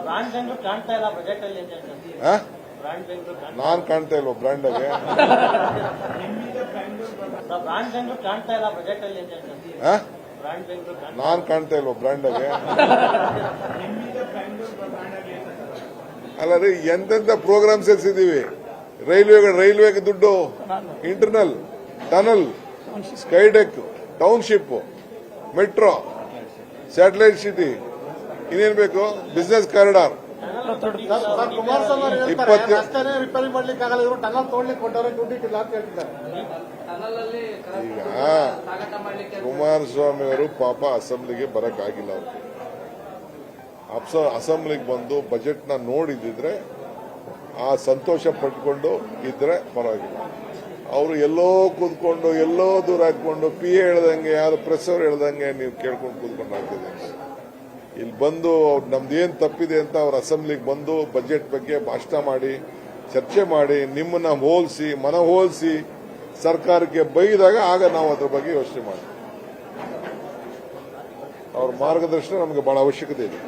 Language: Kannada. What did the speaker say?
ಬ್ರಾಂಡ್ ಬೆಂಗಳೂರು ಕಾಣ್ತಾ ಇಲ್ಲ ಬಜೆಟ್ ಅಲ್ಲಿ ಅಂತ ಆ? ಬ್ರಾಂಡ್ ಬೆಂಗಳೂರು ನಾನ್ ಕಾಣ್ತಾ ಇಲ್ವ ಬ್ರ್ಯಾಂಡಾಗೆ ಬ್ರಾಂಡ್ ಬೆಂಗಳೂರು ಕಾಣ್ತಾ ಇಲ್ಲ ಬಜೆಟ್ ಅಲ್ಲಿ ಅಂತ ಬ್ರಾಂಡ್ ಬೆಂಗಳೂರು ನಾನ್ ಕಾಣ್ತಾ ಇಲ್ವ ಬ್ರ್ಯಾಂಡಾಗೆ ಅಲ್ಲ ರೀ ಎಂತೆಂತ ಪ್ರೋಗ್ರಾಮ್ ಸೇರಿಸಿದೀವಿ. ರೈಲ್ವೆಗೆ ದುಡ್ಡು, internal, tunnel, skydeck, township, metro, satellite city, ಇನ್ನೇನ್ ಬೇಕು, ಬಿಸಿನೆಸ್ ಕಾರಿಡಾರ್. ಕುಮಾರಸ್ವಾಮಿ ಅವರು ಹೇಳ್ತಾರೆ, 20 ರಸ್ತೆನೇ ರಿಪೇರಿ ಮಾಡ್ಲಿಕ್ಕೆ ಆಗಲ್ಲ, ಇವರು ಟನಲ್ ತೋಡ್ಲಿಕ್ಕೆ ಕೊಟ್ಟವ್ರೆ, ದುಡ್ಡು ಇಟ್ಟಿಲ್ಲ ಅಂತ ಹೇಳ್ತಿದ್ದಾರೆ. ಈಗ ಕುಮಾರಸ್ವಾಮಿ ಅವರು ಪಾಪ ಅಸೆಂಬ್ಲಿಗೆ ಬರಕ್ಕಾಗಿಲ್ಲ. ಅವರು ಅಸೆಂಬ್ಲಿಗೆ ಬಂದು ಬಜೆಟ್ ನ ನೋಡಿದ್ರೆ ಆ ಸಂತೋಷ ಪಟ್ಕೊಂಡು ಇದ್ರೆ ಪರವಾಗಿಲ್ಲ. ಅವರು ಎಲ್ಲೋ ಕೂತ್ಕೊಂಡು ಎಲ್ಲೋ ದೂರ ಹಾಕೊಂಡು ಪಿ ಎ ಹೇಳ್ದಂಗೆ, ಯಾರು ಪ್ರೆಸ್ ಅವ್ರು ಹೇಳ್ದಂಗೆ ನೀವು ಕೇಳ್ಕೊಂಡು ಕೂತ್ಕೊಂಡು ಆಗ್ತದೆ. ಇಲ್ಲಿ ಬಂದು ನಮ್ದೇನ್ ತಪ್ಪಿದೆ ಅಂತ ಅವ್ರ ಅಸೆಂಬ್ಲಿಗೆ ಬಂದು ಬಜೆಟ್ ಬಗ್ಗೆ ಭಾಷಣ ಮಾಡಿ, ಚರ್ಚೆ ಮಾಡಿ, ನಿಮ್ಮನ್ನ ಹೋಲಿಸಿ, ಹೋಲಿಸಿ ಸರ್ಕಾರಕ್ಕೆ ಬೈದಾಗ ಆಗ ನಾವು ಅದ್ರ ಬಗ್ಗೆ ಯೋಚನೆ ಮಾಡ್ತೀವಿ. ಅವ್ರ ಮಾರ್ಗದರ್ಶನ ನಮಗೆ ಬಹಳ ಅವಶ್ಯಕತೆ ಇದೆ.